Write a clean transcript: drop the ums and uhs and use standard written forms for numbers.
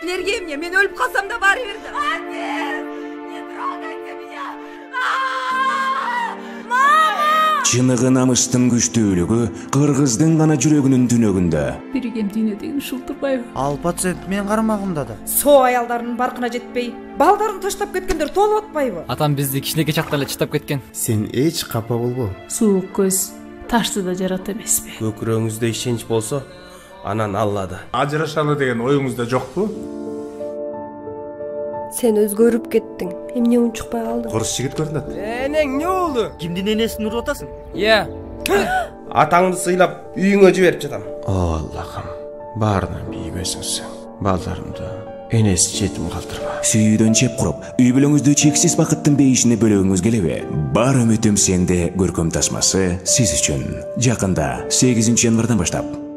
Силерге эмне? Мен өлүп калсам да бара берди. Отец! Не трогайте меня! Мама! Чыныгы намыстын күчтүүлүгү кыргыздын гана жүрөгүнүн түнөгүндө. Биригем дүйнө деген ушултурбайбы? Ал пациент менин карамагымда да. Со аялдардын баркына жетпей, балдарын таштап кеткендер толуп атпайбы? Атам бизди кичинекей чакта эле чыттап кеткен. Сен эч капа болбо. Суук көз ташты да жарата эмеспи? Көкүрөгүңүздө ишенич болсо, анан Аллада. Ажырашалы деген оюңузда жокпу? Сен өзгөрүп кеттиң. Эмне унчукпай калдың? Кырс жигит көрүнөт. Энең не болду? Кимдин энесин уруп атасың? Иә. Атаңды сыйлап үйүңө жиберип жатам. О Аллахым, баарынан бийбесиң сен. Балдарымды энеси жетим калтырма. Сүйүүдөн чеп куруп, үй бүлөңүздү чексиз бакыттын бейишине бөлөгүңүз келеби? Бар үмүтүм сенде көркөм тасмасы сиз үчүн. Жакында 8 январдан баштап